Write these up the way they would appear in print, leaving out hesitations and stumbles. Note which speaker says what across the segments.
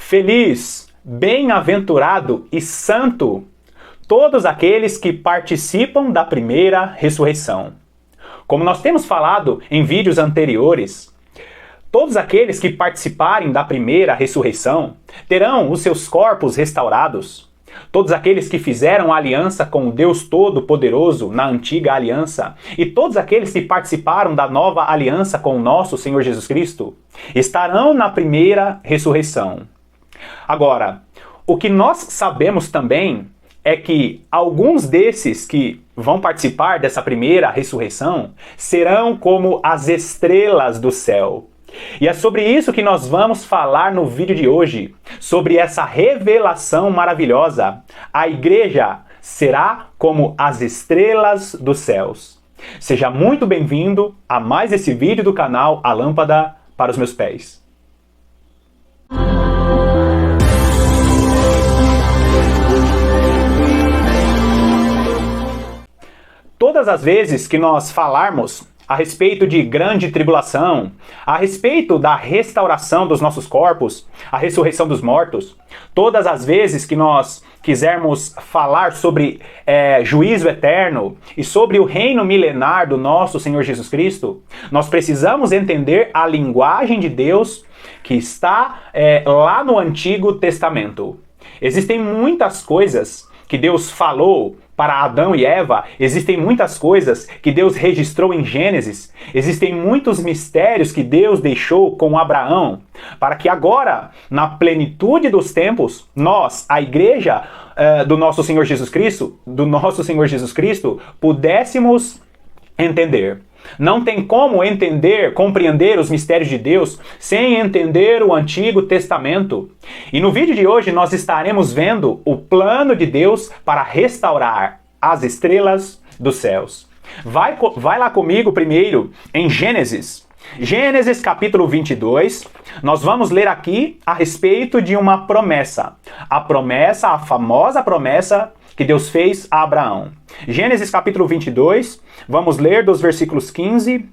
Speaker 1: Feliz, bem-aventurado e santo todos aqueles que participam da primeira ressurreição. Como nós temos falado em vídeos anteriores, todos aqueles que participarem da primeira ressurreição terão os seus corpos restaurados. Todos aqueles que fizeram aliança com o Deus Todo-Poderoso na antiga aliança e todos aqueles que participaram da nova aliança com o nosso Senhor Jesus Cristo estarão na primeira ressurreição. Agora, o que nós sabemos também é que alguns desses que vão participar dessa primeira ressurreição serão como as estrelas do céu. E é sobre isso que nós vamos falar no vídeo de hoje, sobre essa revelação maravilhosa. A igreja será como as estrelas dos céus. Seja muito bem-vindo a mais esse vídeo do canal A Lâmpada para os Meus Pés. Todas as vezes que nós falarmos a respeito de grande tribulação, a respeito da restauração dos nossos corpos, a ressurreição dos mortos, todas as vezes que nós quisermos falar sobre juízo eterno e sobre o reino milenar do nosso Senhor Jesus Cristo, nós precisamos entender a linguagem de Deus que está lá no Antigo Testamento. Existem muitas coisas que Deus falou para Adão e Eva, existem muitas coisas que Deus registrou em Gênesis, existem muitos mistérios que Deus deixou com Abraão, para que agora, na plenitude dos tempos, nós, a igreja do nosso Senhor Jesus Cristo, pudéssemos entender. Não tem como compreender os mistérios de Deus sem entender o Antigo Testamento. E no vídeo de hoje nós estaremos vendo o plano de Deus para restaurar as estrelas dos céus. Vai lá comigo primeiro em Gênesis. Gênesis capítulo 22, nós vamos ler aqui a respeito de uma promessa. A famosa promessa que Deus fez a Abraão. Gênesis capítulo 22, vamos ler dos versículos 15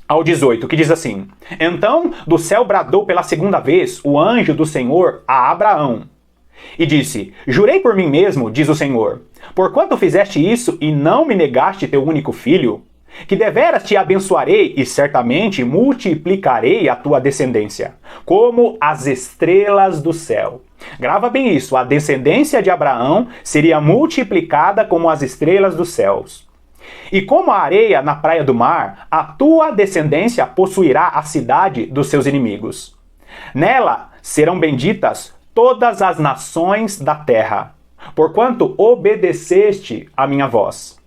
Speaker 1: ao 18, que diz assim: Então do céu bradou pela segunda vez o anjo do Senhor a Abraão, e disse: Jurei por mim mesmo, diz o Senhor, porquanto fizeste isso e não me negaste teu único filho, que deveras te abençoarei e certamente multiplicarei a tua descendência, como as estrelas do céu. Grava bem isso, a descendência de Abraão seria multiplicada como as estrelas dos céus. E como a areia na praia do mar, a tua descendência possuirá a cidade dos seus inimigos. Nela serão benditas todas as nações da terra, porquanto obedeceste a minha voz.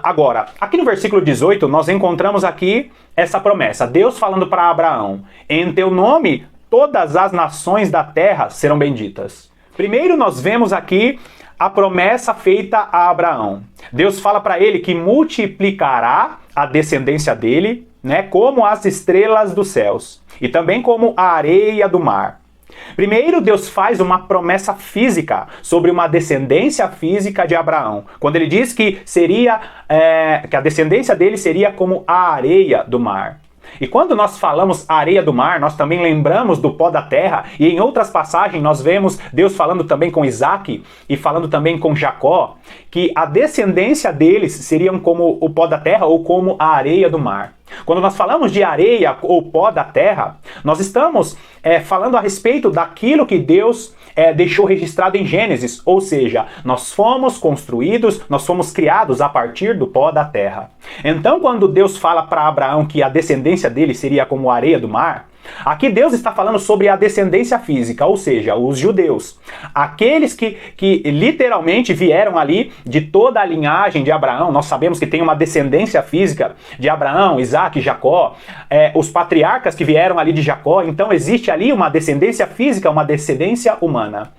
Speaker 1: Agora, aqui no versículo 18, nós encontramos aqui essa promessa. Deus falando para Abraão: em teu nome todas as nações da terra serão benditas. Primeiro nós vemos aqui a promessa feita a Abraão. Deus fala para ele que multiplicará a descendência dele, como as estrelas dos céus e também como a areia do mar. Primeiro, Deus faz uma promessa física sobre uma descendência física de Abraão, quando ele diz que que a descendência dele seria como a areia do mar. E quando nós falamos areia do mar, nós também lembramos do pó da terra, e em outras passagens nós vemos Deus falando também com Isaac e falando também com Jacó, que a descendência deles seriam como o pó da terra ou como a areia do mar. Quando nós falamos de areia ou pó da terra, nós estamos falando a respeito daquilo que Deus deixou registrado em Gênesis, ou seja, nós fomos construídos, nós fomos criados a partir do pó da terra. Então, quando Deus fala para Abraão que a descendência dele seria como a areia do mar, aqui Deus está falando sobre a descendência física, ou seja, os judeus. Aqueles que literalmente vieram ali de toda a linhagem de Abraão. Nós sabemos que tem uma descendência física de Abraão, Isaac e Jacó. Os patriarcas que vieram ali de Jacó. Então existe ali uma descendência física, uma descendência humana.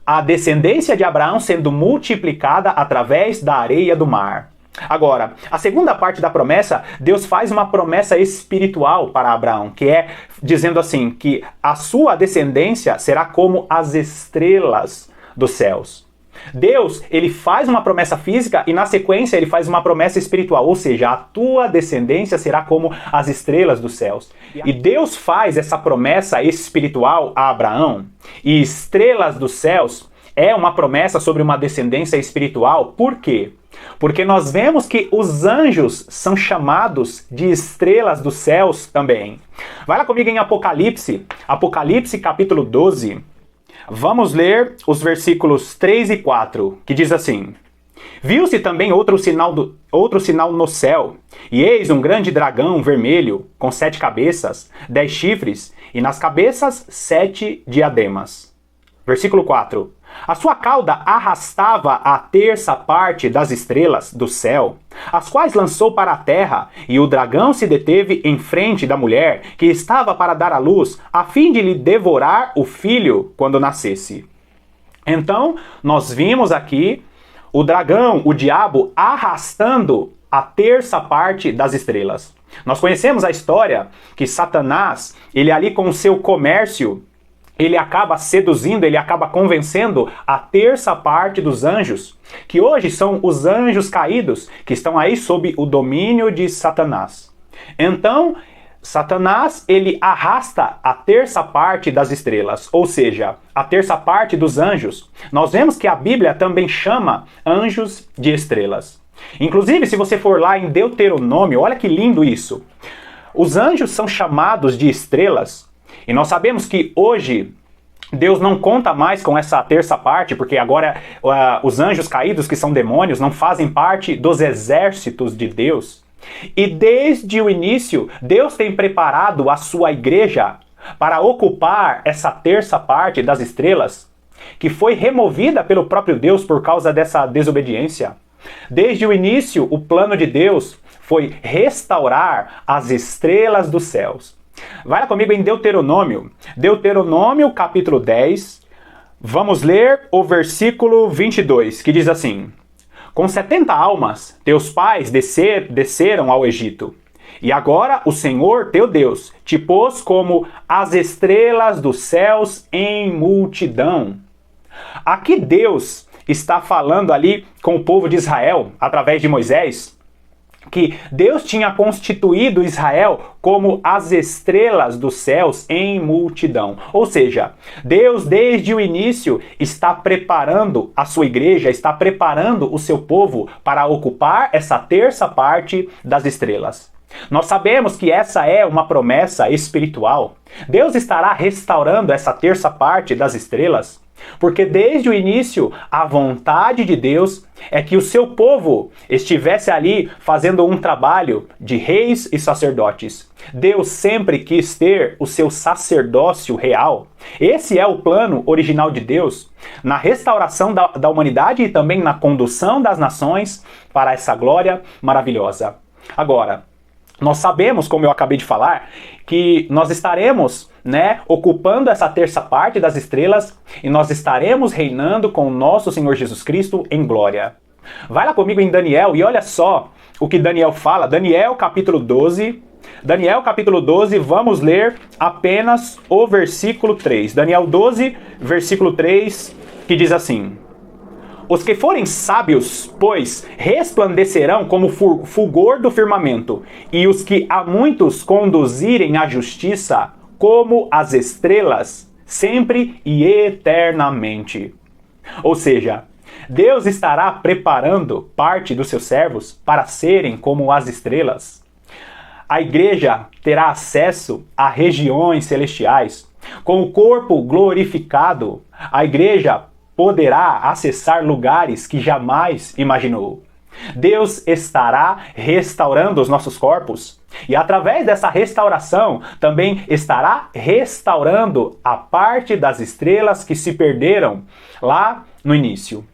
Speaker 1: A descendência de Abraão sendo multiplicada através da areia do mar. Agora, a segunda parte da promessa, Deus faz uma promessa espiritual para Abraão, que é dizendo assim, que a sua descendência será como as estrelas dos céus. Deus, ele faz uma promessa física e na sequência ele faz uma promessa espiritual, ou seja, a tua descendência será como as estrelas dos céus. E Deus faz essa promessa espiritual a Abraão, e estrelas dos céus é uma promessa sobre uma descendência espiritual. Por quê? Porque nós vemos que os anjos são chamados de estrelas dos céus também. Vai lá comigo em Apocalipse, Apocalipse capítulo 12. Vamos ler os versículos 3 e 4, que diz assim: Viu-se também outro sinal no céu, e eis um grande dragão vermelho, com 7 cabeças, 10 chifres, e nas cabeças 7 diademas. Versículo 4. A sua cauda arrastava a terça parte das estrelas do céu, as quais lançou para a terra, e o dragão se deteve em frente da mulher, que estava para dar à luz, a fim de lhe devorar o filho quando nascesse. Então, nós vimos aqui o dragão, o diabo, arrastando a terça parte das estrelas. Nós conhecemos a história que Satanás, ele ali com o seu comércio, ele acaba seduzindo, ele acaba convencendo a terça parte dos anjos, que hoje são os anjos caídos, que estão aí sob o domínio de Satanás. Então, Satanás, ele arrasta a terça parte das estrelas, ou seja, a terça parte dos anjos. Nós vemos que a Bíblia também chama anjos de estrelas. Inclusive, se você for lá em Deuteronômio, olha que lindo isso. Os anjos são chamados de estrelas. E nós sabemos que hoje Deus não conta mais com essa terça parte, porque agora os anjos caídos, que são demônios, não fazem parte dos exércitos de Deus. E desde o início, Deus tem preparado a sua igreja para ocupar essa terça parte das estrelas, que foi removida pelo próprio Deus por causa dessa desobediência. Desde o início, o plano de Deus foi restaurar as estrelas dos céus. Vai lá comigo em Deuteronômio. Deuteronômio capítulo 10. Vamos ler o versículo 22, que diz assim: Com 70 almas, teus pais desceram ao Egito. E agora o Senhor, teu Deus, te pôs como as estrelas dos céus em multidão. Aqui Deus está falando ali com o povo de Israel, através de Moisés, que Deus tinha constituído Israel como as estrelas dos céus em multidão. Ou seja, Deus desde o início está preparando a sua igreja, está preparando o seu povo para ocupar essa terça parte das estrelas. Nós sabemos que essa é uma promessa espiritual. Deus estará restaurando essa terça parte das estrelas, porque desde o início a vontade de Deus é que o seu povo estivesse ali fazendo um trabalho de reis e sacerdotes. Deus sempre quis ter o seu sacerdócio real. Esse é o plano original de Deus na restauração da humanidade e também na condução das nações para essa glória maravilhosa. Agora, nós sabemos, como eu acabei de falar, que nós estaremos, ocupando essa terça parte das estrelas e nós estaremos reinando com o nosso Senhor Jesus Cristo em glória. Vai lá comigo em Daniel e olha só o que Daniel fala. Daniel capítulo 12. Daniel capítulo 12, vamos ler apenas o versículo 3. Daniel 12, versículo 3, que diz assim: Os que forem sábios, pois, resplandecerão como fulgor do firmamento, e os que a muitos conduzirem à justiça, como as estrelas, sempre e eternamente. Ou seja, Deus estará preparando parte dos seus servos para serem como as estrelas. A igreja terá acesso a regiões celestiais. Com o corpo glorificado, a igreja poderá acessar lugares que jamais imaginou. Deus estará restaurando os nossos corpos e através dessa restauração também estará restaurando a parte das estrelas que se perderam lá no início.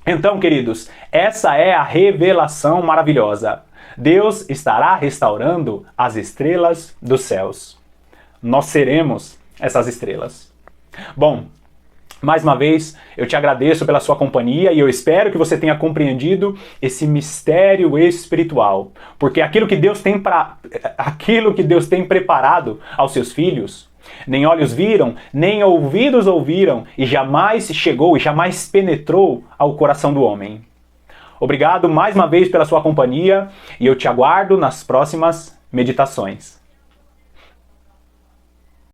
Speaker 1: Então, queridos, essa é a revelação maravilhosa. Deus estará restaurando as estrelas dos céus. Nós seremos essas estrelas. Bom, mais uma vez, eu te agradeço pela sua companhia e eu espero que você tenha compreendido esse mistério espiritual. Porque aquilo que Deus tem preparado aos seus filhos, Nem olhos viram, nem ouvidos ouviram, e jamais chegou e jamais penetrou ao coração do homem. Obrigado mais uma vez pela sua companhia, e eu te aguardo nas próximas meditações.